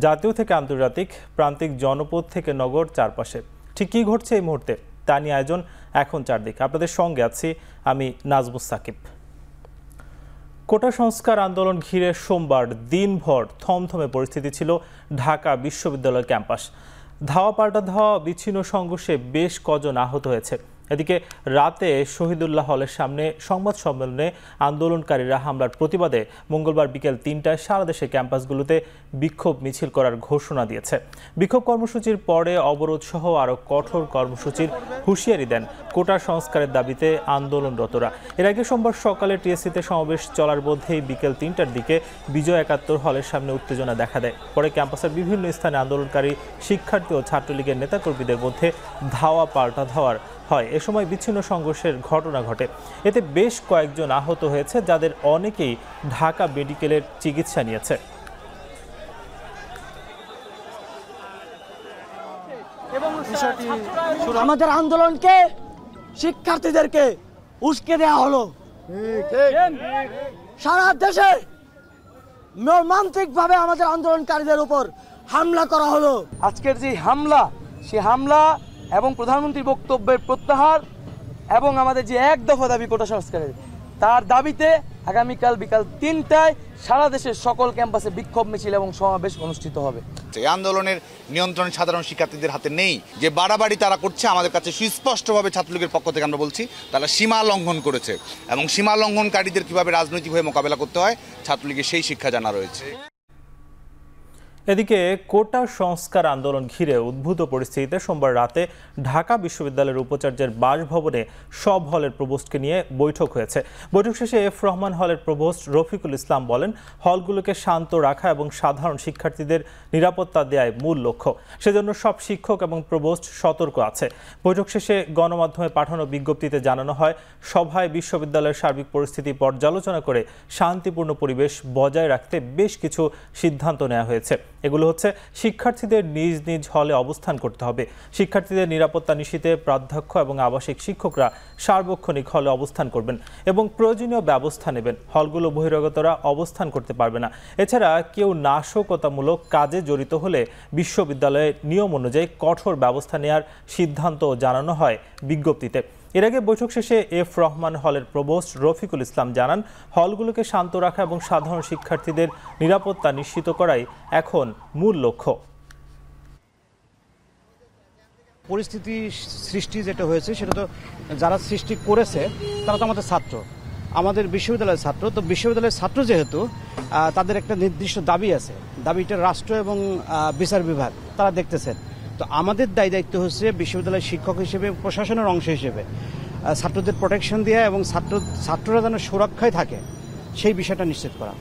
জাতীয় থেকে আন্তর্জাতিক, প্রান্তিক জনপদ থেকে নগর, চারপাশে ঠিক কী ঘটছে এই মুহূর্তে তা নিয়ে আয়োজন এখন চারদিকে। আপনাদের সঙ্গে আছি আমি নাজমুস সাকিব। কোটা সংস্কার আন্দোলন ঘিরে সোমবার দিনভর থমথমে পরিস্থিতি ছিল ঢাকা বিশ্ববিদ্যালয় ক্যাম্পাস। ধাওয়া পাল্টা ধাওয়া, বিচ্ছিন্ন সংঘর্ষে বেশ কজন আহত হয়েছে। এদিকে রাতে শহীদুল্লাহ হলের সামনে সংবাদ সম্মেলনে আন্দোলনকারীরা হামলার প্রতিবাদে মঙ্গলবার বিকেল ৩টায় সারা দেশের ক্যাম্পাসগুলোতে বিক্ষোভ মিছিল করার ঘোষণা দিয়েছে। বিক্ষোভ কর্মসূচির পরে অবরোধ সহ আরও কঠোর কর্মসূচির হুঁশিয়ারি দেন কোটা সংস্কারের দাবিতে আন্দোলনরতরা। এর আগে সোমবার সকালে টিএসসিতে সমাবেশ চলার মধ্যেই বিকেল ৩টার দিকে বিজয় ৭১ হলের সামনে উত্তেজনা দেখা দেয়। পরে ক্যাম্পাসের বিভিন্ন স্থানে আন্দোলনকারী শিক্ষার্থী ও ছাত্রলীগের নেতাকর্মীদের মধ্যে ধাওয়া পাল্টা ধাওয়ার হয়। এ সময় বিচ্ছিন্ন সংঘর্ষের ঘটনা ঘটে। এতে বেশ কয়েকজন আহত হয়েছে, যাদের অনেকেই ঢাকা মেডিকেলের চিকিৎসা নিয়েছে। আমাদের আন্দোলনকে শিক্ষার্থীদেরকে উস্কে দেওয়া হলো। সারা দেশে মর্মান্তিকভাবে আমাদের আন্দোলনকারীদের উপর হামলা করা হলো। আজকের যে হামলা, সে হামলা এবং প্রধানমন্ত্রীর বক্তব্যের প্রত্যাহার এবং আমাদের যে এক দফা দাবি কোটা সংস্কারের, তার দাবিতে আগামীকাল বিকাল ৩টায় সারা দেশের সকল ক্যাম্পাসে বিক্ষোভ মিছিল এবং সমাবেশ অনুষ্ঠিত হবে। এই আন্দোলনের নিয়ন্ত্রণ সাধারণ শিক্ষার্থীদের হাতে নেই। যে বাড়াবাড়ি তারা করছে, আমাদের কাছে সুস্পষ্টভাবে ছাত্রলীগের পক্ষ থেকে আমরা বলছি তারা সীমা লঙ্ঘন করেছে, এবং সীমা লঙ্ঘনকারীদের কিভাবে রাজনৈতিকভাবে মোকাবেলা করতে হয় ছাত্রলীগের সেই শিক্ষা জানা রয়েছে। এদিকে কোটা সংস্কার আন্দোলন ঘিরে উদ্ভূত পরিস্থিতিতে সোমবার রাতে ঢাকা বিশ্ববিদ্যালয়ের উপাচার্যের বাসভবনে সব হলের প্রভোস্টকে নিয়ে বৈঠক হয়েছে। বৈঠক শেষে এফ রহমান হলের প্রভোস্ট রফিকুল ইসলাম বলেন, হলগুলোকে শান্ত রাখা এবং সাধারণ শিক্ষার্থীদের নিরাপত্তা দেওয়াই মূল লক্ষ্য। সেজন্য সব শিক্ষক এবং প্রভোস্ট সতর্ক আছে। বৈঠক শেষে গণমাধ্যমে পাঠানো বিজ্ঞপ্তিতে জানানো হয়, সভায় বিশ্ববিদ্যালয়ের সার্বিক পরিস্থিতি পর্যালোচনা করে শান্তিপূর্ণ পরিবেশ বজায় রাখতে বেশ কিছু সিদ্ধান্ত নেওয়া হয়েছে। এগুলো হচ্ছে, শিক্ষার্থীদের নিজ নিজ হলে অবস্থান করতে হবে। শিক্ষার্থীদের নিরাপত্তা নিশ্চিতে প্রাধ্যক্ষ এবং আবাসিক শিক্ষকরা সার্বক্ষণিক হলে অবস্থান করবেন এবং প্রয়োজনীয় ব্যবস্থা নেবেন। হলগুলো বহিরাগতরা অবস্থান করতে পারবে না। এছাড়া কেউ নাশকতামূলক কাজে জড়িত হলে বিশ্ববিদ্যালয়ের নিয়ম অনুযায়ী কঠোর ব্যবস্থা নেওয়ার সিদ্ধান্ত জানানো হয় বিজ্ঞপ্তিতে। এর আগে বৈঠক শেষে এফ রহমান হলের প্রভোস্ট রফিকুল ইসলাম জানান, হলগুলোকে শান্ত রাখা এবং সাধারণ শিক্ষার্থীদের নিরাপত্তা নিশ্চিত করাই এখন মূল লক্ষ্য। পরিস্থিতি সৃষ্টি যেটা হয়েছে সেটা তো যারা সৃষ্টি করেছে তারা তো আমাদের ছাত্র, আমাদের বিশ্ববিদ্যালয়ের ছাত্র। তো বিশ্ববিদ্যালয়ের ছাত্র যেহেতু তাদের একটা নির্দিষ্ট দাবি আছে, দাবিটা রাষ্ট্র এবং বিচার বিভাগ তারা দেখতেছেন। তো আমাদের দায়িত্ব হচ্ছে বিশ্ববিদ্যালয়ের শিক্ষক হিসেবে, প্রশাসনের অংশ হিসেবে ছাত্রদের প্রোটেকশন দেওয়া এবং ছাত্ররা যেন সুরক্ষায় থাকে সেই বিষয়টা নিশ্চিত করা।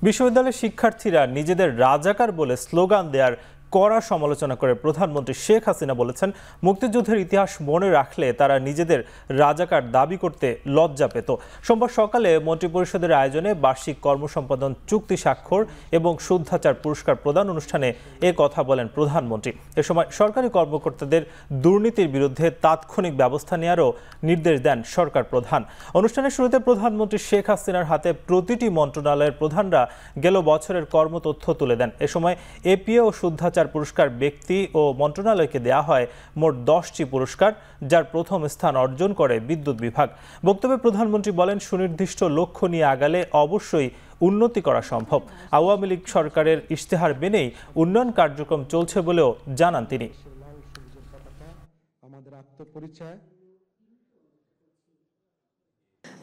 বিশ্ববিদ্যালয়ের শিক্ষার্থীরা নিজেদের রাজাকার বলে স্লোগান দেওয়ার কড়া সমালোচনা করে প্রধানমন্ত্রী শেখ হাসিনা বলেছেন, মুক্তিযুদ্ধের ইতিহাস মনে রাখলে তারা নিজেদের রাজাকার দাবি করতে লজ্জা পেত। সোমবার সকালে মন্ত্রিপরিষদের আয়োজনে বার্ষিক কর্মসম্পাদন চুক্তি স্বাক্ষর এবং শুদ্ধাচার পুরস্কার প্রদান অনুষ্ঠানে এ কথা বলেন প্রধানমন্ত্রী। এ সময় সরকারি কর্মকর্তাদের দুর্নীতির বিরুদ্ধে তাৎক্ষণিক ব্যবস্থা নেওয়ারও নির্দেশ দেন সরকার প্রধান। অনুষ্ঠানের শুরুতে প্রধানমন্ত্রী শেখ হাসিনার হাতে প্রতিটি মন্ত্রণালয়ের প্রধানরা গেল বছরের কর্মতথ্য তুলে দেন। এ সময় এপিএ ও শুদ্ধাচার পুরস্কার ব্যক্তি ও মন্ত্রণালয়কে দেয়া হয় মোট 10টি পুরস্কার, যার প্রথম স্থান অর্জন করে বিদ্যুৎ বিভাগ। বক্তব্যে প্রধানমন্ত্রী বলেন, সুনির্দিষ্ট লক্ষ্য নিয়ে আগালে অবশ্যই উন্নতি করা সম্ভব। আওয়ামী লীগ সরকারের ইশতেহার মেনেই উন্নয়ন কার্যক্রম চলছে বলেও জানান তিনি।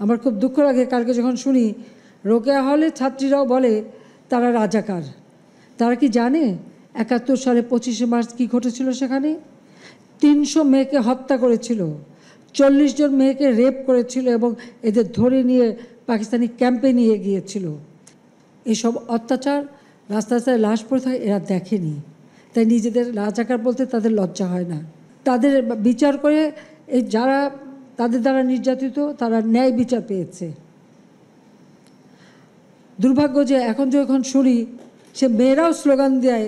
আমার খুব দুঃখ লাগে কালকে যখন শুনি রোকেয়া হলে ছাত্রীরাও বলে তারা রাজাকার। তারা কি জানে ৭১ সালে 25শে মার্চ কী ঘটেছিল? সেখানে 300 মেয়েকে হত্যা করেছিল, 40 জন মেয়েকে রেপ করেছিল এবং এদের ধরে নিয়ে পাকিস্তানি ক্যাম্পে নিয়ে গিয়েছিল। এসব অত্যাচার, রাস্তায় লাশ পড়ে থাকে, এরা দেখেনি। তাই নিজেদের রাজাকার বলতে তাদের লজ্জা হয় না। তাদের বিচার করে এই যারা তাদের দ্বারা নির্যাতিত তারা ন্যায় বিচার পেয়েছে। দুর্ভাগ্য যে এখন শুনি সে মেয়েরাও স্লোগান দেয়,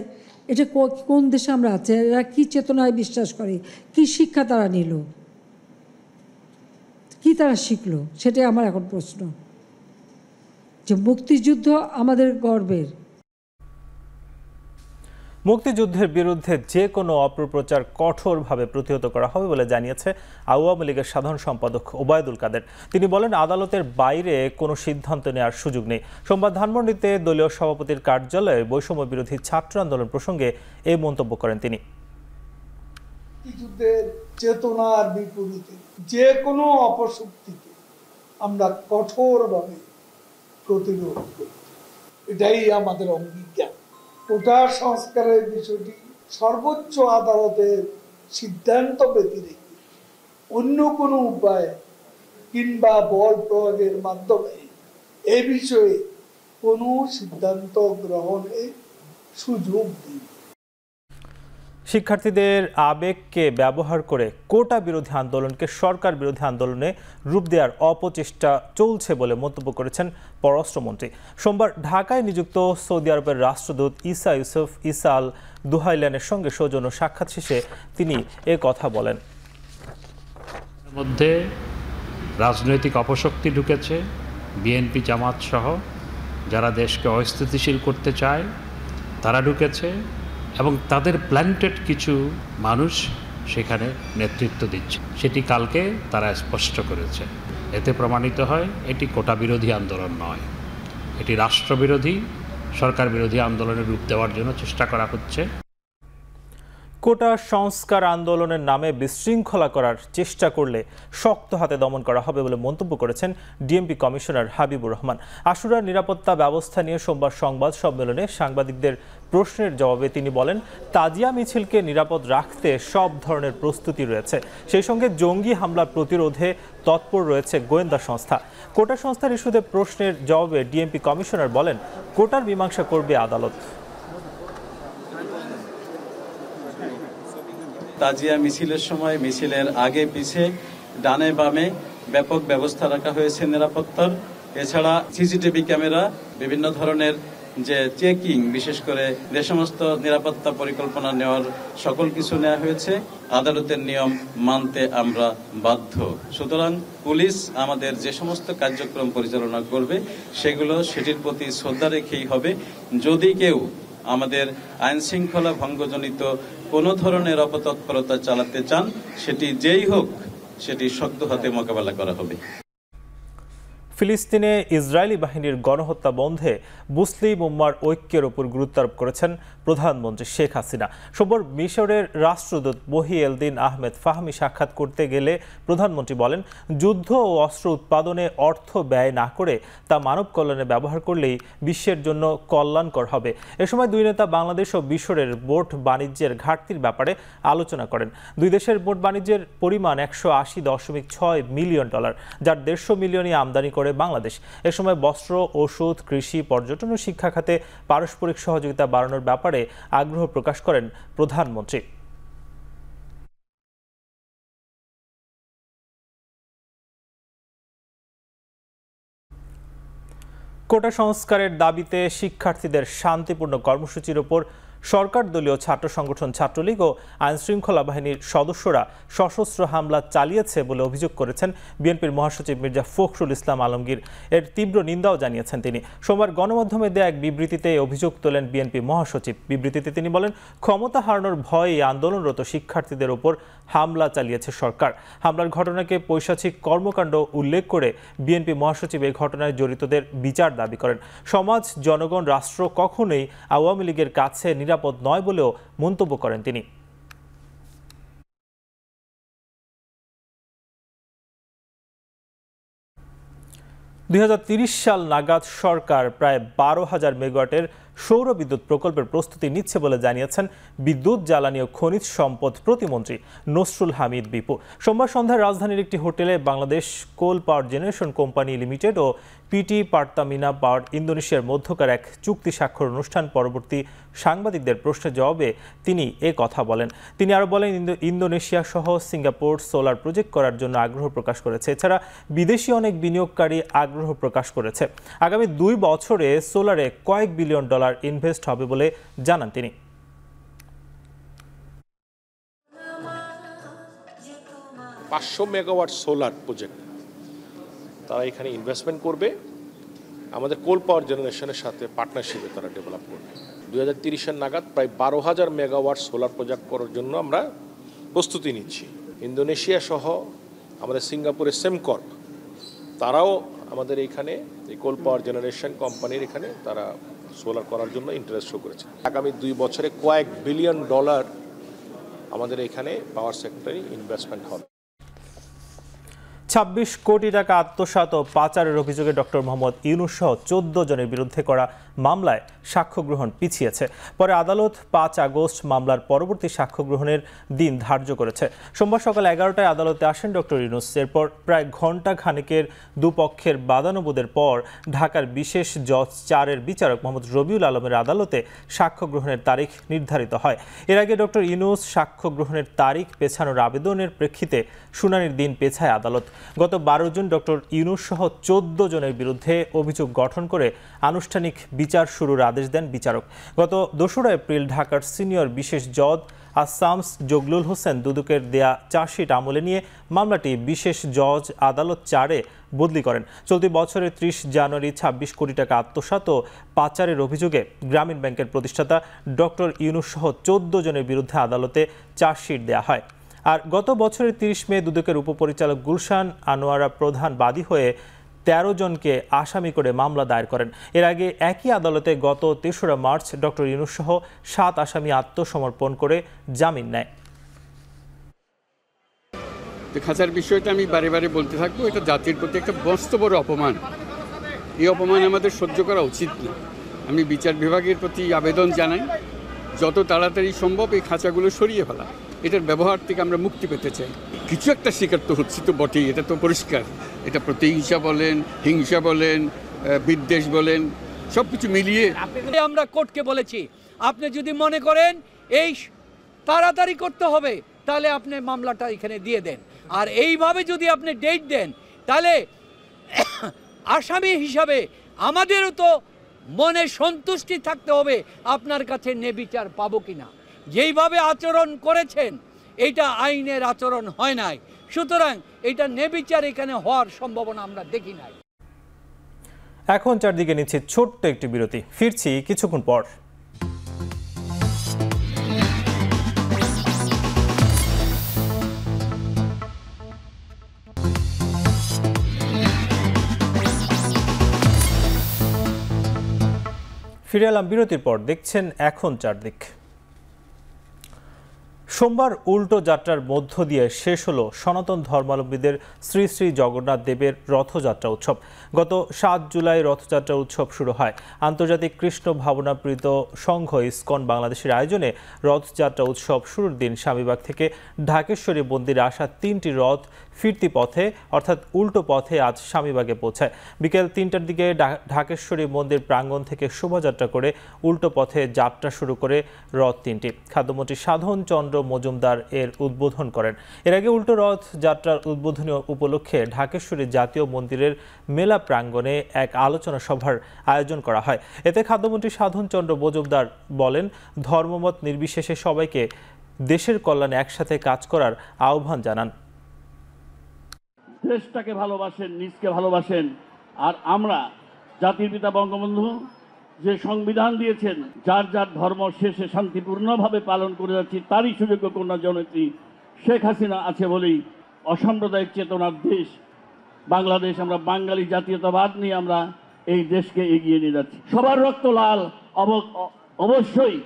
এটা কোন দেশে আমরা আছি? এরা কী চেতনায় বিশ্বাস করে, কি শিক্ষা তারা নিল, কি তারা শিখলো? সেটাই আমার এখন প্রশ্ন। যে মুক্তিযুদ্ধ আমাদের গর্বের। মুক্তিযুদ্ধের বিরুদ্ধে যে কোনো অপপ্রচার কঠোরভাবে প্রতিহত করা হবে বলে জানিয়েছে আওয়ামী লীগের সাধারণ সম্পাদক ওবায়দুল কাদের। তিনি বলেন, আদালতের বাইরে কোনো সিদ্ধান্ত নেওয়ার সুযোগ নেই। সোমবার ধানমন্ডিতে দলীয় সভাপতির কার্যালয়ে বৈষম্য বিরোধী ছাত্র আন্দোলন প্রসঙ্গে এই মন্তব্য করেন তিনি। মুক্তিযুদ্ধের চেতনার বিপরীতে যে কোনো অপশক্তিকে আমরা কঠোরভাবে প্রতিরোধ করি, এটাই আমাদের অঙ্গীকার। কোটা সংস্কারের বিষয়টি সর্বোচ্চ আদালতের সিদ্ধান্ত ব্যতিরেকে অন্য কোনো উপায় কিংবা বল প্রয়োগের মাধ্যমে এ বিষয়ে কোনো সিদ্ধান্ত গ্রহণের সুযোগ নেই। শিক্ষার্থীদের আবেগকে ব্যবহার করে কোটা বিরোধী আন্দোলনকে সরকার বিরোধী আন্দোলনে রূপ দেওয়ার অপচেষ্টা চলছে বলে মন্তব্য করেছেন পররাষ্ট্রমন্ত্রী। সোমবার ঢাকায় নিযুক্ত সৌদি আরবের রাষ্ট্রদূত ইসা ইউসুফ ইসা আল দুহাইলানের সঙ্গে সৌজন্য সাক্ষাৎ শেষে তিনি এ কথা বলেন। মধ্যে রাজনৈতিক অপশক্তি ঢুকেছে, বিএনপি জামাত সহ যারা দেশকে অস্থিতিশীল করতে চায় তারা ঢুকেছে এবং তাদের প্ল্যান্টেড কিছু মানুষ সেখানে নেতৃত্ব দিচ্ছে। সেটি কালকে তারা স্পষ্ট করেছে। এতে প্রমাণিত হয় এটি কোটা বিরোধী আন্দোলন নয়, এটি রাষ্ট্রবিরোধী, সরকার বিরোধী আন্দোলনের রূপ দেওয়ার জন্য চেষ্টা করা হচ্ছে। কোটা সংস্কার আন্দোলনের নামে বিশৃঙ্খলা করার চেষ্টা করলে শক্ত হাতে দমন করা হবে বলে মন্তব্য করেছেন ডিএমপি কমিশনার হাবিবুর রহমান। আশুরার নিরাপত্তা ব্যবস্থা নিয়ে সোমবার সংবাদ সম্মেলনে সাংবাদিকদের প্রশ্নের জবাবে তিনি বলেন, তাজিয়া মিছিলকে নিরাপদ রাখতে সব ধরনের প্রস্তুতি রয়েছে। সেই সঙ্গে জঙ্গি হামলা প্রতিরোধে তৎপর রয়েছে গোয়েন্দা সংস্থা। কোটা সংস্থার ইস্যুতে প্রশ্নের জবাবে ডিএমপি কমিশনার বলেন, কোটার মীমাংসা করবে আদালত। তাজিয়া মিছিলের সময় মিছিলের আগে পিছে ডানে বামে ব্যাপক ব্যবস্থা রাখা হয়েছে নিরাপত্তার। এছাড়া সিসিটিভি ক্যামেরা, বিভিন্ন ধরনের যে চেকিং, বিশেষ করে যে সমস্ত নিরাপত্তা পরিকল্পনা নেওয়ার সকল কিছু নেওয়া হয়েছে। আদালতের নিয়ম মানতে আমরা বাধ্য। সুতরাং পুলিশ আমাদের যে সমস্ত কার্যক্রম পরিচালনা করবে সেগুলো সেটির প্রতি শ্রদ্ধা রেখেই হবে। যদি কেউ আমাদের আইন শৃঙ্খলা ভঙ্গজনিত কোনো ধরনের অপতৎপরতা চালাতে চান, সেটি যেই হোক, সেটি শক্ত হাতে মোকাবেলা করা হবে। ফিলিস্তিনে ইসরায়েলি বাহিনীর গণহত্যা বন্ধে মুসলিম উম্মার ঐক্যের উপর গুরুত্ব আরোপ করেছেন প্রধানমন্ত্রী শেখ হাসিনা। সোমবার মিশরের রাষ্ট্রদূত মহি এলদিন আহমেদ ফাহমি সাক্ষাৎ করতে গেলে প্রধানমন্ত্রী বলেন, যুদ্ধ ও অস্ত্র উৎপাদনে অর্থ ব্যয় না করে তা মানব কল্যাণে ব্যবহার করলেই বিশ্বের জন্য কল্যাণকর হবে। এ সময় দুই নেতা বাংলাদেশ ও মিশরের মোট বাণিজ্যের ঘাটতির ব্যাপারে আলোচনা করেন। দুই দেশের মোট বাণিজ্যের পরিমাণ $180.6 মিলিয়ন, যার 150 মিলিয়নই আমদানি করে বাংলাদেশ। এ সময় বস্ত্র, ওষুধ, কৃষি, পর্যটন ও শিক্ষা খাতে পারস্পরিক সহযোগিতা বাড়ানোর ব্যাপারে আগ্রহ প্রকাশ করেন প্রধানমন্ত্রী। কোটা সংস্কারের দাবিতে শিক্ষার্থীদের শান্তিপূর্ণ কর্মসূচির উপর সরকার দলীয় ছাত্র সংগঠন ছাত্রলীগ ও আইনশৃঙ্খলা বাহিনীর সদস্যরা সশস্ত্র হামলা চালিয়েছে বলে অভিযোগ করেছেন বিএনপির মহাসচিব মির্জা ফখরুল ইসলাম আলমগীর। এর তীব্র নিন্দাও জানিয়েছেন তিনি। সোমবার গণমাধ্যমে দেয়া এক বিবৃতিতে অভিযোগ তোলেন বিএনপি মহাসচিব। বিবৃতিতে তিনি বলেন, ক্ষমতা হারানোর ভয়ে আন্দোলনরত শিক্ষার্থীদের ওপর হামলা চালিয়েছে সরকার। হামলার ঘটনাকে পৈশাচিক কর্মকাণ্ড উল্লেখ করে বিএনপি মহাসচিব এই ঘটনায় জড়িতদের বিচার দাবি করেন। সমাজ, জনগণ, রাষ্ট্র কখনোই আওয়ামী লীগের কাছে নিরাপদ নয় বলেও মন্তব্য করেন তিনি। 2030 সাল নাগাদ সরকার প্রায় 12,000 মেগাওয়াটের সৌর বিদ্যুৎ প্রকল্পের প্রস্তুতি নিচ্ছে বলে জানিয়েছেন বিদ্যুৎ, জ্বালানি ও খনিজ সম্পদ প্রতিমন্ত্রী নসরুল হামিদ বিপু। সোমবার সন্ধ্যায় রাজধানীর একটি হোটেলে বাংলাদেশ কোল পাওয়ার জেনারেশন কোম্পানি লিমিটেড ও পিটি পারতামিনা পাওয়ার ইন্দোনেশিয়ার মধ্যকার এক চুক্তি স্বাক্ষর অনুষ্ঠান পরবর্তী সাংবাদিকদের প্রশ্নের জবাবে তিনি এ কথা বলেন। তিনি আরও বলেন, ইন্দোনেশিয়া সহ সিঙ্গাপুর সোলার প্রজেক্ট করার জন্য আগ্রহ প্রকাশ করেছে। এছাড়া বিদেশি অনেক বিনিয়োগকারী আগ্রহ প্রকাশ করেছে। আগামী 2 বছরে সোলারে কয়েক বিলিয়ন ডলার ইনভেস্ট হবে বলে জানান তিনি। 500 মেগাওয়াট সোলার প্রজেক্ট তারা এখানে ইনভেস্টমেন্ট করবে, আমাদের কোল পাওয়ার জেনারেশনের সাথে পার্টনারশিপে তারা ডেভেলপ করবে। 2030-এর নাগাদ প্রায় 12,000 মেগাওয়াট সোলার প্রজেক্ট করার জন্য আমরা প্রস্তুতি নিচ্ছি। ইন্দোনেশিয়া সহ আমাদের সিঙ্গাপুরের সেমকর্প তারাও আমাদের এখানে এই কোল পাওয়ার জেনারেশন কোম্পানির এখানে তারা সোলার করার জন্য ইন্টারেস্ট শো করেছে। আগামী 2 বছরে কয়েক বিলিয়ন ডলার আমাদের এখানে পাওয়ার সেক্টরে ইনভেস্টমেন্ট হবে। 26 কোটি টাকা আত্মসাৎ ও পাচারের অভিযোগে ডক্টর মোহাম্মদ ইউনূস সহ 14 জনের বিরুদ্ধে করা মামলায় সাক্ষ্য গ্রহণ পিছিয়েছে। পরে আদালত 5 আগস্ট মামলার পরবর্তী সাক্ষ্য গ্রহণের দিন ধার্য করেছে। সোমবার সকাল 11টায় আদালতে আসেন ডক্টর ইউনূস। এরপর প্রায় ঘণ্টা খানেকের দুপক্ষের বাদানুবাদের পর ঢাকার বিশেষ জজ 4-এর বিচারক মোহাম্মদ রবিউল আলমের আদালতে সাক্ষ্য গ্রহণের তারিখ নির্ধারিত হয়। এর আগে ডক্টর ইউনূস সাক্ষ্য গ্রহণের তারিখ পেছানোর আবেদনের প্রেক্ষিতে শুনানির দিন পেছায় আদালত। গত 12 জুন ডক্টর ইউনূস সহ 14 জনের বিরুদ্ধে অভিযোগ গঠন করে আনুষ্ঠানিক বিচার শুরুর আদেশ দেন বিচারক। গত 2রা এপ্রিল ঢাকার সিনিয়র বিশেষ জজ আসামস জগলুল হোসেন দুদকের দেয়া চার্জশিট আমলে নিয়ে মামলাটি বিশেষ জজ আদালত 4-এ বদলি করেন। চলতি বছরের 30 জানুয়ারি 26 কোটি টাকা আত্মসাৎ ও পাচারের অভিযোগে গ্রামীণ ব্যাংকের প্রতিষ্ঠাতা ডক্টর ইউনূস সহ 14 জনের বিরুদ্ধে আদালতে চার্জশিট দেয়া হয়। আর গত বছরের 30 মে দুদকের উপপরিচালক গুলশান আনোয়ারা প্রধান বাদী হয়ে 13 জনকে আসামি করে মামলা দায়ের করেন। এর আগে একই আদালতে গত 3রা মার্চ ডক্টর ইউনূস সহ 7 আসামি আত্মসমর্পণ করে জামিন নেয়। খাঁচার বিষয়টা আমি বারে বারে বলতে থাকবো, এটা জাতির প্রতি একটা মস্ত বড় অপমান। এই অপমান আমাদের সহ্য করা উচিত না। আমি বিচার বিভাগের প্রতি আবেদন জানাই, যত তাড়াতাড়ি সম্ভব এই খাঁচাগুলো সরিয়ে ফেলা, এটার ব্যবহার থেকে আমরা মুক্তি পেতে চাই। কিছু একটা শিকার তো হচ্ছে তো বটেই, এটা তো পরিষ্কার। এটা প্রতিহিংসা বলেন, হিংসা বলেন, বিদ্বেষ বলেন, সব কিছু মিলিয়ে আমরা কোর্টকে বলেছি, আপনি যদি মনে করেন এই তাড়াতাড়ি করতে হবে তাহলে আপনি মামলাটা এখানে দিয়ে দেন। আর এইভাবে যদি আপনি ডেট দেন তাহলে আসামি হিসাবে আমাদেরও তো মনে সন্তুষ্টি থাকতে হবে আপনার কাছে ন্যায়বিচার পাবো কিনা। যেইভাবে আচরণ করেছেন এইটা আইনের আচরণ হয় নাই, সুতরাং এটা ন্যায়বিচার এখানে হওয়ার সম্ভাবনা আমরা দেখি নাই। এখন চারদিকে নিচ্ছে ছোট্ট একটি বিরতি, ফিরছি কিছুক্ষণ পর। ফিরে এলাম বিরতির পর, দেখছেন এখন চারদিক। সোমবার উল্টো যাত্রার মধ্য দিয়ে শেষ হলো সনাতন ধর্মাবলম্বীদের শ্রী শ্রী জগন্নাথ দেবের রথযাত্রা উৎসব। গত 7 জুলাই রথযাত্রা উৎসব শুরু হয়। আন্তর্জাতিক কৃষ্ণ ভাবনাপ্রীত সংঘ ইসকন বাংলাদেশের আয়োজনে রথযাত্রা উৎসব শুরুর দিন স্বামীবাগ থেকে ঢাকেশ্বরী মন্দিরে আসা 3টি রথ ফিরতি পথে অর্থাৎ উল্টো পথে আজ স্বামীবাগে পৌঁছায়। বিকেল 3টার দিকে ঢাকেশ্বরী মন্দির প্রাঙ্গণ থেকে শোভাযাত্রা করে উল্টো পথে যাত্রা শুরু করে রথ 3টি। খাদ্যমন্ত্রী সাধন চন্দ্র মজুমদার এর উদ্বোধন করেন। এর আগে উল্টো রথ যাত্রার উদ্বোধনী উপলক্ষে ঢাকেশ্বরী জাতীয় মন্দিরের মেলা প্রাঙ্গণে এক আলোচনা সভার আয়োজন করা হয়। এতে খাদ্যমন্ত্রী সাধন চন্দ্র মজুমদার বলেন, ধর্মমত নির্বিশেষে সবাইকে দেশের কল্যাণে একসাথে কাজ করার আহ্বান জানান। দেশটাকে ভালোবাসেন, নিজকে ভালোবাসেন, আর আমরা জাতির পিতা বঙ্গবন্ধু যে সংবিধান দিয়েছেন, যার যার ধর্ম শেষে শান্তিপূর্ণভাবে পালন করে যাচ্ছি, তারই সুযোগ্য কন্যা জননেত্রী শেখ হাসিনা আছে বলেই অসাম্প্রদায়িক চেতনার দেশ বাংলাদেশ, আমরা বাঙালি জাতীয়তাবাদ নিয়ে আমরা এই দেশকে এগিয়ে নিয়ে যাচ্ছি। সবার রক্ত লাল, অবশ্যই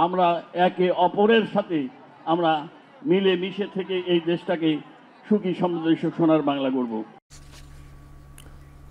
আমরা একে অপরের সাথে আমরা মিলে মিশে থেকে এই দেশটাকে সুখী সমৃদ্ধ সোনার বাংলা করব।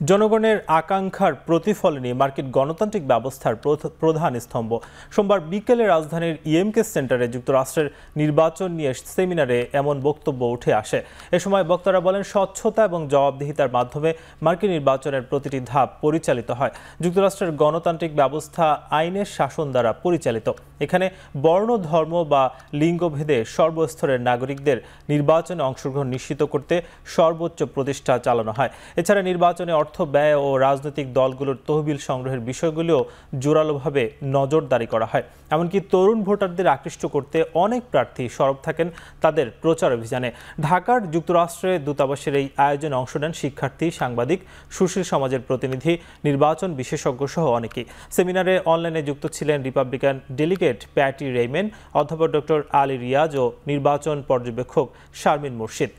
জনগণের আকাঙ্ক্ষার প্রতিফলনই মার্কিন গণতান্ত্রিক ব্যবস্থার প্রধান স্তম্ভ। সোমবার বিকেলে রাজধানীর ইএমকে সেন্টারে যুক্তরাষ্ট্রের নির্বাচন নিয়ে সেমিনারে এমন বক্তব্য উঠে আসে। এ সময় বক্তারা বলেন, স্বচ্ছতা এবং জবাবদিহিতার মাধ্যমে মার্কিন নির্বাচনের প্রতিটি ধাপ পরিচালিত হয়। যুক্তরাষ্ট্রের গণতান্ত্রিক ব্যবস্থা আইনের শাসন দ্বারা পরিচালিত। এখানে বর্ণ, ধর্ম বা লিঙ্গভেদে সর্বস্তরের নাগরিকদের নির্বাচনে অংশগ্রহণ নিশ্চিত করতে সর্বোচ্চ প্রচেষ্টা চালানো হয়। এছাড়া নির্বাচনে অর্থ ব্যয় ও রাজনৈতিক দলগুলোর তহবিল সংগ্রহের বিষয়গুলিও জোরালোভাবে নজরদারি করা হয়। এমনকি তরুণ ভোটারদের আকৃষ্ট করতে অনেক প্রার্থী সরব থাকেন তাদের প্রচার অভিযানে। ঢাকার যুক্তরাষ্ট্রের দূতাবাসের এই আয়োজনে অংশ নেন শিক্ষার্থী, সাংবাদিক, সুশীল সমাজের প্রতিনিধি, নির্বাচন বিশেষজ্ঞ সহ অনেকেই। সেমিনারে অনলাইনে যুক্ত ছিলেন রিপাবলিকান ডেলিগেট প্যাটি রেইমেন, অধ্যাপক ডক্টর আলী রিয়াজ ও নির্বাচন পর্যবেক্ষক শারমিন মুর্শিদ।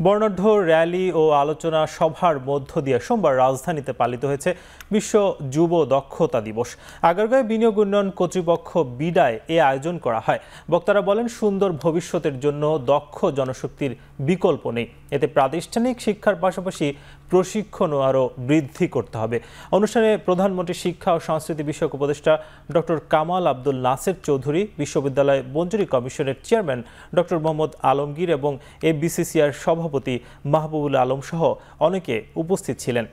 বর্ণাঢ্য র্যালি ও আলোচনা সভার মধ্য দিয়ে সোমবার রাজধানীতে পালিত হয়েছে বিশ্ব যুব দক্ষতা দিবস। আগারগাঁও বিনিয়োগ উন্নয়ন কর্তৃপক্ষ বিডায় এ আয়োজন করা হয়। বক্তারা বলেন, সুন্দর ভবিষ্যতের জন্য দক্ষ জনশক্তির বিকল্প নেই। এতে প্রাতিষ্ঠানিক শিক্ষার পাশাপাশি প্রশিক্ষণও আরও বৃদ্ধি করতে হবে। অনুষ্ঠানে প্রধানমন্ত্রী শিক্ষা ও সংস্কৃতি বিষয়ক উপদেষ্টা ডক্টর কামাল আব্দুল নাসের চৌধুরী, বিশ্ববিদ্যালয় মঞ্জুরি কমিশনের চেয়ারম্যান ডক্টর মোহাম্মদ আলমগীর এবং এফবিসিসিআর সভাপতি মাহবুবুল আলম সহ অনেকে উপস্থিত ছিলেন।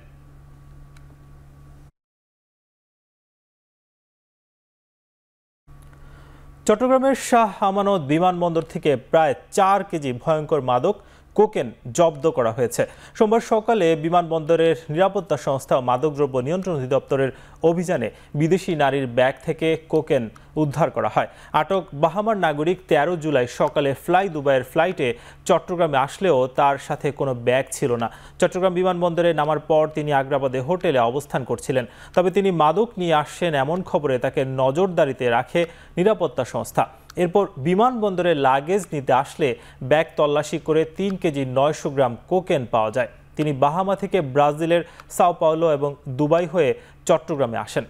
চট্টগ্রামের শাহ আমানত বিমানবন্দর থেকে প্রায় 4 কেজি ভয়ঙ্কর মাদক কোকেন জব্দ করা হয়েছে। সোমবার সকালে বিমানবন্দরের নিরাপত্তা সংস্থা ও মাদকদ্রব্য নিয়ন্ত্রণ অধিদপ্তরের অভিযানে বিদেশি নারীর ব্যাগ থেকে কোকেন উদ্ধার করা হয়। আটক বাহামার নাগরিক 13 জুলাই সকালে ফ্লাই দুবাইয়ের ফ্লাইটে চট্টগ্রামে আসলেও তার সাথে কোনো ব্যাগ ছিল না। চট্টগ্রাম বিমানবন্দরে নামার পর তিনি আগ্রাবাদে হোটেলে অবস্থান করছিলেন। তবে তিনি মাদক নিয়ে আসছেন এমন খবরে তাকে নজরদারিতে রাখে নিরাপত্তা সংস্থা। এরপর বিমানবন্দরে লাগেজ নিতে আসলে ব্যাগ তল্লাশি করে 3 কেজি 900 গ্রাম কোকেন পাওয়া যায়। তিনি বাহামা থেকে ব্রাজিলের সাও পাওলো এবং দুবাই হয়ে চট্টগ্রামে আসেন।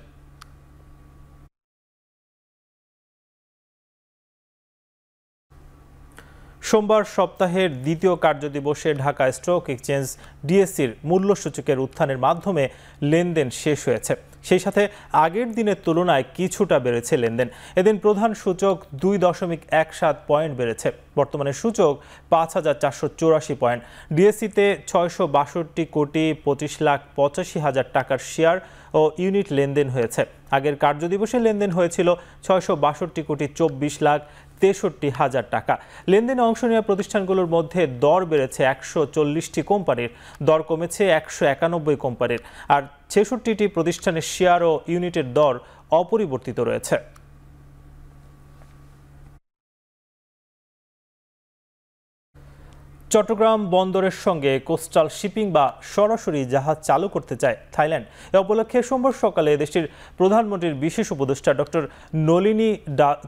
সোমবার সপ্তাহের দ্বিতীয় কার্যদিবসে ঢাকা স্টক এক্সচেঞ্জ ডিএসসির মূল্যসূচকের উত্থানের মাধ্যমে লেনদেন শেষ হয়েছে। সেই সাথে আগের দিনের তুলনায় কিছুটা বেড়েছে লেনদেন। এদিন প্রধান সূচক 2.17 পয়েন্ট বেড়েছে। বর্তমানে সূচক 5,484 পয়েন্ট। ডিএসসিতে 662 কোটি 25,85,000 টাকার শেয়ার ও ইউনিট লেনদেন হয়েছে। আগের কার্যদিবসে লেনদেন হয়েছিল 662 কোটি 24,63,000 টাকা। লেনদেনে অংশ নেওয়া প্রতিষ্ঠানগুলোর মধ্যে দর বেড়েছে 140টি কোম্পানির, দর কমেছে 191 কোম্পানির, আর 66টি প্রতিষ্ঠানের শেয়ার ও ইউনিটের দর অপরিবর্তিত রয়েছে। চট্টগ্রাম বন্দরের সঙ্গে কোস্টাল শিপিং বা সরাসরি জাহাজ চালু করতে চায় থাইল্যান্ড। এ উপলক্ষে সোমবার সকালে দেশটির প্রধানমন্ত্রীর বিশেষ উপদেষ্টা ডক্টর নলিনী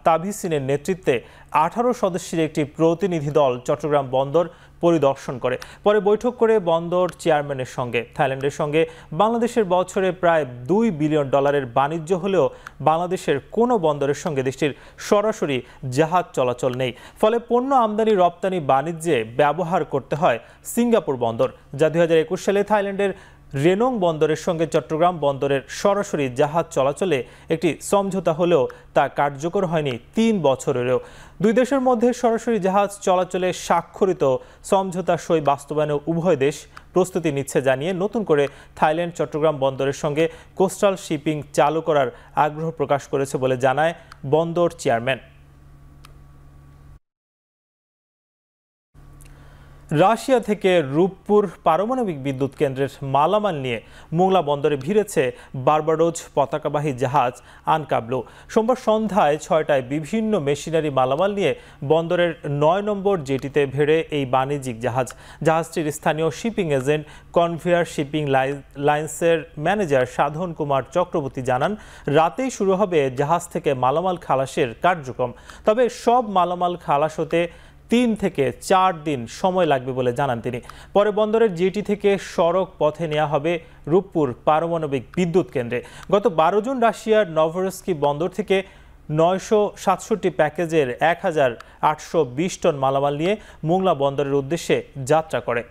তাভিসিনের নেতৃত্বে 18 সদস্যের একটি প্রতিনিধি দল চট্টগ্রাম বন্দর পরিদর্শন করে। পরে বৈঠক করে বন্দর চেয়ারম্যানের সঙ্গে থাইল্যান্ডের সঙ্গে বাংলাদেশের বছরে প্রায় $2 বিলিয়ন বাণিজ্য হলেও বাংলাদেশের কোনো বন্দরের সঙ্গে দেশটির সরাসরি জাহাজ চলাচল নেই। ফলে পণ্য আমদানি রপ্তানি বাণিজ্যে ব্যবহার করতে হয় সিঙ্গাপুর বন্দর, যা 2021 সালে থাইল্যান্ডের রেনং বন্দরের সঙ্গে চট্টগ্রাম বন্দরের সরাসরি জাহাজ চলাচলে একটি সমঝোতা হলেও তা কার্যকর হয়নি 3 বছরেরও। দুই দেশের মধ্যে সরাসরি জাহাজ চলাচলে স্বাক্ষরিত সমঝোতা সই বাস্তবায়নে উভয় দেশ প্রস্তুতি নিচ্ছে জানিয়ে নতুন করে থাইল্যান্ড চট্টগ্রাম বন্দরের সঙ্গে কোস্টাল শিপিং চালু করার আগ্রহ প্রকাশ করেছে বলে জানায় বন্দর চেয়ারম্যান। রাশিয়া থেকে রূপপুর পারমাণবিক বিদ্যুৎ কেন্দ্রের মালামাল নিয়ে মোংলা বন্দরে ভিড়েছে বার্বাডোজ পতাকাবাহী জাহাজ আনকাব্লু। সোমবার সন্ধ্যায় 6টায় বিভিন্ন মেশিনারি মালামাল নিয়ে বন্দরের 9 নম্বর জেটিতে ভিড়ে এই বাণিজ্যিক জাহাজটির স্থানীয় শিপিং এজেন্ট কনভেয়ার শিপিং লাইন্সের ম্যানেজার সাধন কুমার চক্রবর্তী জানান, রাতেই শুরু হবে জাহাজ থেকে মালামাল খালাসের কার্যক্রম। তবে সব মালামাল খালাস হতে 3 থেকে 4 দিন সময় লাগবে বলে জানান তিনি। পরে বন্দরের জেটি থেকে সড়ক পথে নেওয়া হবে রূপপুর পারমাণবিক বিদ্যুৎ কেন্দ্রে। গত 12 জুন রাশিয়ার নভরস্কি বন্দর থেকে 967 প্যাকেজের 1,820 টন মালামাল নিয়ে মোংলা বন্দরের উদ্দেশ্যে যাত্রা করে।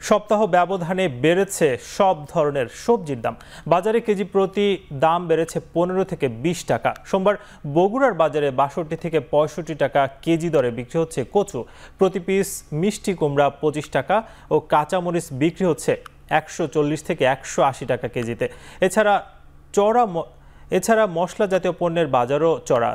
সপ্তাহ ব্যবধানে বেড়েছে সব ধরনের সবজির দাম। বাজারে কেজি প্রতি দাম বেড়েছে 15 থেকে 20 টাকা। সোমবার বগুড়ার বাজারে 62 থেকে 65 টাকা কেজি দরে বিক্রি হচ্ছে কচু। প্রতি পিস মিষ্টি কুমড়া 25 টাকা ও কাঁচামরিচ বিক্রি হচ্ছে 140 থেকে 180 টাকা কেজিতে। এছাড়া মশলা জাতীয় পণ্যের বাজারও চড়া।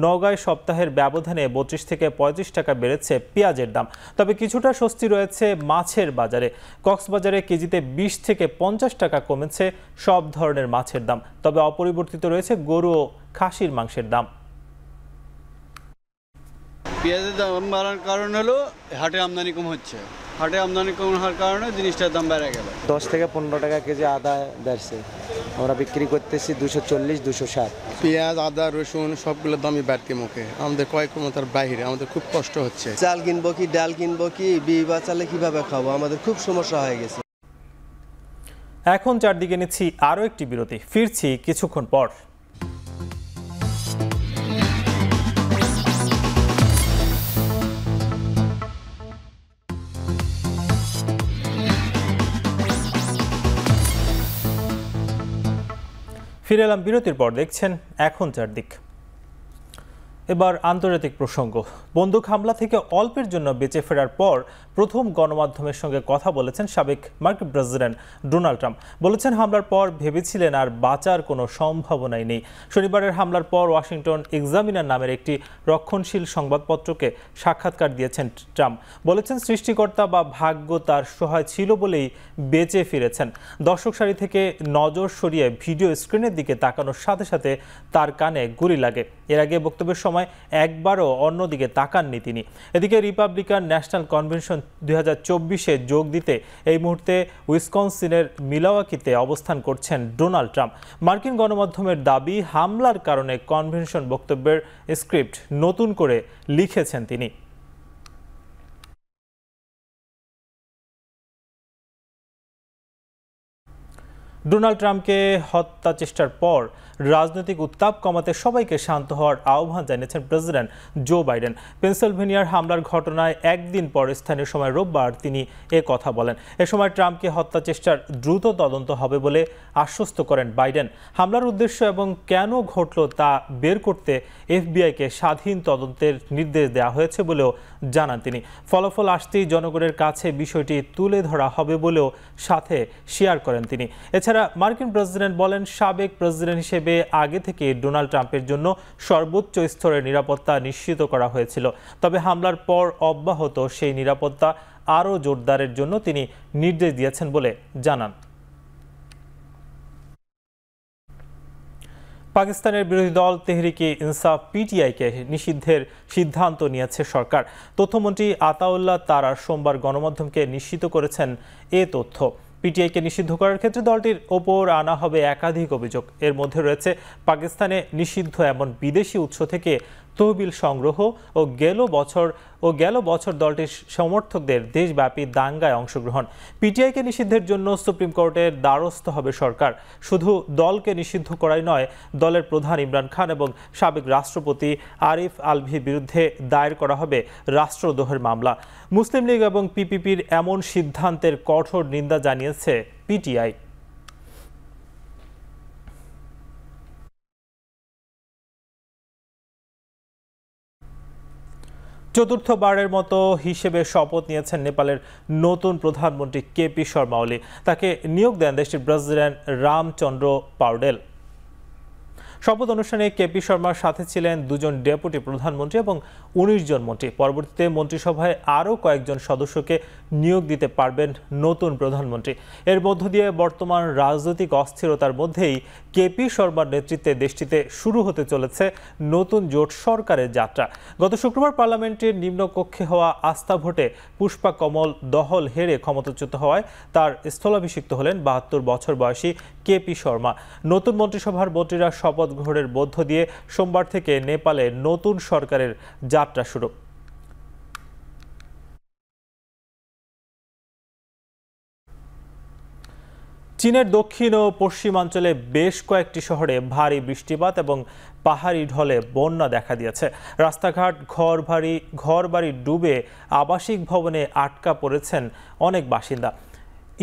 নওগাঁয় সপ্তাহের ব্যবধানে 32 থেকে 35 টাকা বেড়েছে পেঁয়াজের দাম। তবে কিছুটা স্বস্তি রয়েছে মাছের বাজারে। কক্সবাজারে কেজিতে 20 থেকে 50 টাকা কমেছে সব ধরনের মাছের দাম। তবে অপরিবর্তিত রয়েছে গরু ও খাসির মাংসের দাম। পেঁয়াজের দাম বাড়ার কারণ হলো হাটে আমদানি কম হচ্ছে। হাটে আমদানি কম হওয়ার কারণে জিনিসটার দাম বেড়ে গেল। 10 থেকে 15 টাকা কেজি আদা বেড়েছে। আমরা বিক্রি করতেছি 240, 260। পেঁয়াজ, আদা, রসুন সবগুলোর দামই বাড়তি মুখে। আমাদের কয় ক্ষমতার বাইরে, আমাদের খুব কষ্ট হচ্ছে। চাল কিনবো কি, ডাল কিনবো কি, বিবা চালে কিভাবে খাবো, আমাদের খুব সমস্যা হয়ে গেছে। এখন চারদিকে নিচ্ছি আরও একটি বিরতি, ফিরছি কিছুক্ষণ পর। ফিরে এলাম বিরতির পর, দেখছেন এখন চারদিক। এবার আন্তর্জাতিক প্রসঙ্গ। বন্দুক হামলা থেকে অল্পের জন্য বেঁচে ফেরার পর প্রথম গণমাধ্যমের সঙ্গে কথা বলেছেন সাবেক মার্কিন প্রেসিডেন্ট ডোনাল্ড ট্রাম্প। বলেছেন, হামলার পর ভেবেছিলেন আর বাঁচার কোনো সম্ভাবনাই নেই। শনিবারের হামলার পর ওয়াশিংটন এক্সামিনার নামের একটি রক্ষণশীল সংবাদপত্রকে সাক্ষাৎকার দিয়েছেন ট্রাম্প। বলেছেন, সৃষ্টিকর্তা বা ভাগ্য তার সহায় ছিল বলেই বেঁচে ফিরেছেন। দর্শক সারি থেকে নজর সরিয়ে ভিডিও স্ক্রিনের দিকে তাকানোর সাথে সাথে তার কানে গুলি লাগে। এর আগে বক্তব্যের সময় একবারও অন্যদিকে তাকাননি তিনি। এদিকে রিপাবলিকান ন্যাশনাল কনভেনশন 2024-এ যোগ দিতে এই মুহূর্তে উইসকনসিনের মিলওয়াকিতে অবস্থান করছেন ডোনাল্ড ট্রাম্প। মার্কিন গণমাধ্যমের দাবি, হামলার কারণে কনভেনশন বক্তব্যের স্ক্রিপ্ট নতুন করে লিখেছেন তিনি। ডোনাল্ড ট্রাম্পকে হত্যা চেষ্টার পর রাজনৈতিক উত্তাপ কমাতে সবাইকে শান্ত হওয়ার আহ্বান জানিয়েছেন প্রেসিডেন্ট জো বাইডেন। পেনসিলভেনিয়ার হামলার ঘটনায় একদিন পর স্থানীয় সময় রোববার তিনি কথা বলেন। এ সময় ট্রাম্পকে হত্যা চেষ্টার দ্রুত তদন্ত হবে বলে আশ্বস্ত করেন বাইডেন। হামলার উদ্দেশ্য এবং কেন ঘটল তা বের করতে এফবিআইকে স্বাধীন তদন্তের নির্দেশ দেওয়া হয়েছে বলেও জানান তিনি। ফলাফল আসতেই জনগণের কাছে বিষয়টি তুলে ধরা হবে বলেও সাথে শেয়ার করেন তিনি। এছাড়া মার্কিন প্রেসিডেন্ট বলেন, সাবেক প্রেসিডেন্ট হিসেবে আগে থেকে ডোনাল্ড ট্রাম্পের জন্য সর্বোচ্চ স্তরের নিরাপত্তা নিশ্চিত করা হয়েছিল। তবে হামলার পর অব্যাহত সেই নিরাপত্তা আরও জোরদারের জন্য তিনি নির্দেশ দিয়েছেন বলে জানান। পাকিস্তানের বিরোধী দল তেহরিকে ইনসাফ পিটিআইকে নিষিদ্ধের সিদ্ধান্ত নিয়েছে সরকার। তথ্যমন্ত্রী আতাউল্লাহ তারা সোমবার গণমাধ্যমকে নিশ্চিত করেছেন এ তথ্য। পিটিআইকে নিষিদ্ধ করার ক্ষেত্রে দলটির ওপর আনা হবে একাধিক অভিযোগ। এর মধ্যে রয়েছে পাকিস্তানে নিষিদ্ধ এমন বিদেশি উৎস থেকে তহবিল সংগ্রহ ও গেল বছর দলটির সমর্থকদের দেশব্যাপী দাঙ্গায় অংশগ্রহণ। পিটিআইকে নিষিদ্ধের জন্য সুপ্রিম কোর্টের দ্বারস্থ হবে সরকার। শুধু দলকে নিষিদ্ধ করাই নয়, দলের প্রধান ইমরান খান এবং সাবেক রাষ্ট্রপতি আরিফ আলভির বিরুদ্ধে দায়ের করা হবে রাষ্ট্রদ্রোহের মামলা। মুসলিম লীগ এবং পিপিপির এমন সিদ্ধান্তের কঠোর নিন্দা জানিয়েছে পিটিআই। চতুর্থবারের মতো হিসেবে শপথ নিয়েছেন নেপালের নতুন প্রধানমন্ত্রী কেপি শর্মা ওলি। তাকে নিয়োগ দেন দেশটির প্রেসিডেন্ট রামচন্দ্র পাউডেল। শপথ অনুষ্ঠানে কেপি শর্মার সাথে ছিলেন 2 জন ডেপুটি প্রধানমন্ত্রী এবং 19 জন মন্ত্রী। পরবর্তীতে মন্ত্রিসভায় আরও কয়েকজন সদস্যকে নিয়োগ দিতে পারবেন নতুন প্রধানমন্ত্রী। এর মধ্য দিয়ে বর্তমান রাজনৈতিক অস্থিরতার মধ্যেই কেপি শর্মার নেতৃত্বে দেশটিতে শুরু হতে চলেছে নতুন জোট সরকারের যাত্রা। গত শুক্রবার পার্লামেন্টের নিম্নকক্ষে হওয়া আস্থা ভোটে পুষ্পা কমল দহল হেরে ক্ষমতাচ্যুত হওয়ায় তার স্থলাভিষিক্ত হলেন 72 বছর বয়সী কেপি শর্মা। নতুন মন্ত্রিসভার মন্ত্রীরা শপথ গ্রহণের মধ্য দিয়ে সোমবার থেকে নেপালে নতুন সরকারের যাত্রা শুরু। চীনের দক্ষিণ ও পশ্চিমাঞ্চলে বেশ কয়েকটি শহরে ভারী বৃষ্টিপাত এবং পাহাড়ি ঢলে বন্যা দেখা দিয়েছে। রাস্তাঘাট ঘরবাড়ি ডুবে আবাসিক ভবনে আটকা পড়েছেন অনেক বাসিন্দা।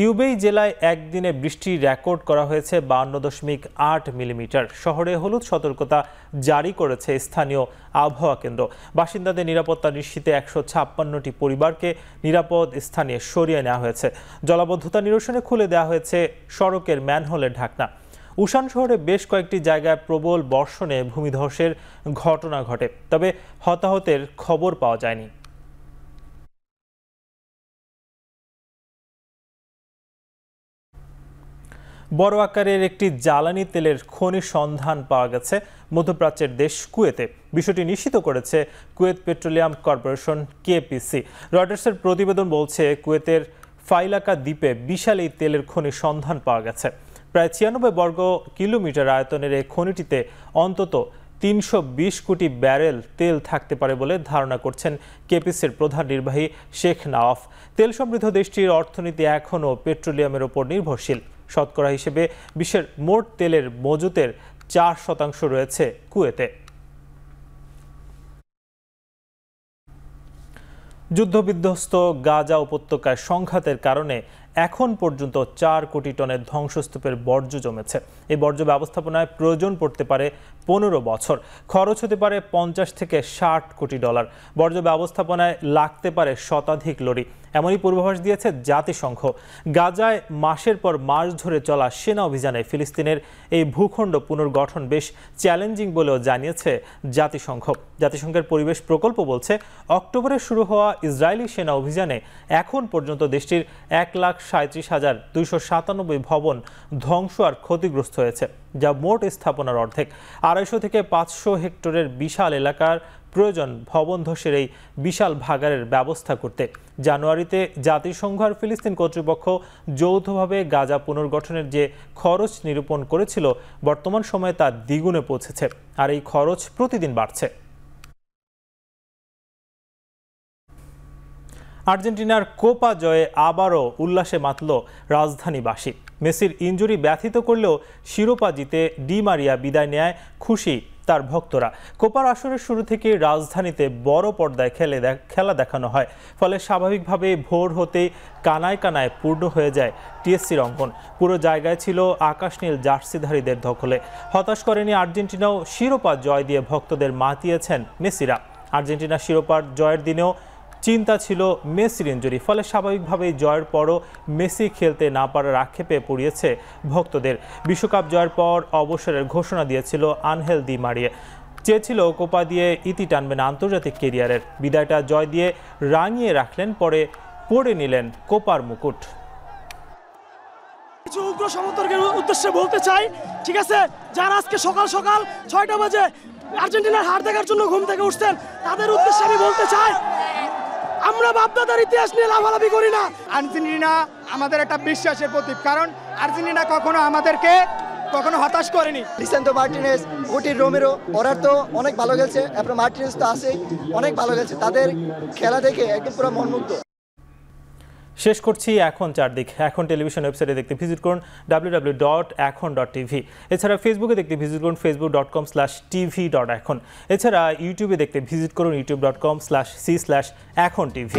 ইউবেই জেলায় একদিনে বৃষ্টি রেকর্ড করা হয়েছে 52.8 মিলিমিটার। শহরে হলুদ সতর্কতা জারি করেছে স্থানীয় আবহাওয়া কেন্দ্র। বাসিন্দাদের নিরাপত্তা নিশ্চিতে 156টি পরিবারকে নিরাপদ স্থানে সরিয়ে নেওয়া হয়েছে। জলাবদ্ধতা নিরসনে খুলে দেওয়া হয়েছে সড়কের ম্যানহোলের ঢাকনা। উশান শহরে বেশ কয়েকটি জায়গায় প্রবল বর্ষণে ভূমিধসের ঘটনা ঘটে, তবে হতাহতের খবর পাওয়া যায়নি। বড় আকারের একটি জ্বালানি তেলের খনির সন্ধান পাওয়া গেছে মধ্যপ্রাচ্যের দেশ কুয়েতে। বিষয়টি নিশ্চিত করেছে কুয়েত পেট্রোলিয়াম কর্পোরেশন কেপিসি। রয়টার্সের প্রতিবেদন বলছে, কুয়েতের ফাইলাকা দ্বীপে বিশাল এই তেলের খনির সন্ধান পাওয়া গেছে। প্রায় 96 বর্গ কিলোমিটার আয়তনের এই খনিটিতে অন্তত 320 কোটি ব্যারেল তেল থাকতে পারে বলে ধারণা করছেন কেপিসির প্রধান নির্বাহী শেখ নওয়াফ। তেল সমৃদ্ধ দেশটির অর্থনীতি এখনও পেট্রোলিয়ামের উপর নির্ভরশীল। শতকরা হিসেবে বিশ্বের মোট তেলের মজুতের 4% রয়েছে কুয়েতে। যুদ্ধবিধ্বস্ত গাজা উপত্যকায় সংঘাতের কারণে এখন পর্যন্ত 4 কোটি টনের ধ্বংসস্তূপের বর্জ্য জমেছে। এই বর্জ্য ব্যবস্থাপনায় প্রয়োজন পড়তে পারে 15 বছর। খরচ হতে পারে $50 থেকে $60 কোটি। বর্জ্য ব্যবস্থাপনায় লাগতে পারে শতাধিক লরি, এমনই পূর্বাভাস দিয়েছে জাতিসংঘ। গাজায় মাসের পর মাস ধরে চলা সেনা অভিযানে ফিলিস্তিনের এই ভূখণ্ড পুনর্গঠন বেশ চ্যালেঞ্জিং বলেও জানিয়েছে জাতিসংঘ। জাতিসংঘের পরিবেশ প্রকল্প বলছে, অক্টোবরে শুরু হওয়া ইসরায়েলি সেনা অভিযানে এখন পর্যন্ত দেশটির 1,37,297 ভবন ধ্বংস আর ক্ষতিগ্রস্ত হয়েছে, যা মোট স্থাপনার অর্ধেক। 250 থেকে 500 হেক্টরের বিশাল এলাকার প্রয়োজন ভবন ধসের এই বিশাল ভাগাড়ের ব্যবস্থা করতে। জানুয়ারিতে জাতিসংঘ আর ফিলিস্তিন কর্তৃপক্ষ যৌথভাবে গাজা পুনর্গঠনের যে খরচ নিরূপণ করেছিল, বর্তমান সময়ে তা দ্বিগুণে পৌঁছেছে, আর এই খরচ প্রতিদিন বাড়ছে। আর্জেন্টিনার কোপা জয়ে আবারও উল্লাসে মাতল রাজধানীবাসী। মেসির ইনজুরি ব্যথিত করলেও শিরোপা জিতে ডি মারিয়া বিদায় নেয় খুশি তার ভক্তরা। কোপার আসরের শুরু থেকে রাজধানীতে বড় পর্দায় খেলা দেখানো হয়, ফলে স্বাভাবিকভাবে ভোর হতেই কানায় কানায় পূর্ণ হয়ে যায় টিএসসির অঙ্গন। পুরো জায়গায় ছিল আকাশ নীল জার্সিধারীদের দখলে। হতাশ করেনি আর্জেন্টিনাও, শিরোপা জয় দিয়ে ভক্তদের মাতিয়েছেন মেসিরা। আর্জেন্টিনা শিরোপার জয়ের দিনেও চিন্তা ছিল মেসির ইনজুরি, ফলে স্বাভাবিকভাবেই জয়ের পরও মেসি খেলতে না পারার আক্ষেপে পড়িয়েছে ভক্তদের। বিশ্বকাপ জয়ের পর অবসরের ঘোষণা দিয়েছিল আনহেল দি মারিয়া। চেয়েছিল কোপা দিয়ে ইতি টানবেন আন্তর্জাতিক কেরিয়ারের। বিদায়টা জয় দিয়ে রাঙিয়ে রাখলেন, পরে পরে নিলেন কোপার মুকুট। কিছু উগ্র সমর্থকের উদ্দেশ্যে বলতে চাই, ঠিক আছে, যারা আজকে সকাল সকাল 6টা বাজে আর্জেন্টিনার হার দেখার জন্য ঘুম থেকে উঠছেন, তাদের উদ্দেশ্যে আমি বলতে চাই, আমরা বাপদাদার ইতিহাস নিয়ে লাফালাফি করি না। আর্জেন্টিনা আমাদের একটা বিশ্বাসের প্রতীক, কারণ আর্জেন্টিনা কখনো আমাদেরকে হতাশ করেনি। লিসান্দ্রো মার্টিনেজ, ওটি রোমেরো, ওরা তো অনেক ভালো খেলছে, তারপরে মার্টিনেজ তো আছে, অনেক ভালো খেলছে। তাদের খেলা দেখে একদম পুরো মনমুগ্ধ। শেষ করছি এখন চারদিক। এখন টেলিভিশন ওয়েবসাইটে দেখতে ভিজিট করুন www.ekhon.tv। এছাড়া ফেসবুকে দেখতে ভিজিট করুন facebook.com/tv.ekhon। এছাড়া ইউটিউবে দেখতে ভিজিট করুন youtube.com/c/ekhon tv।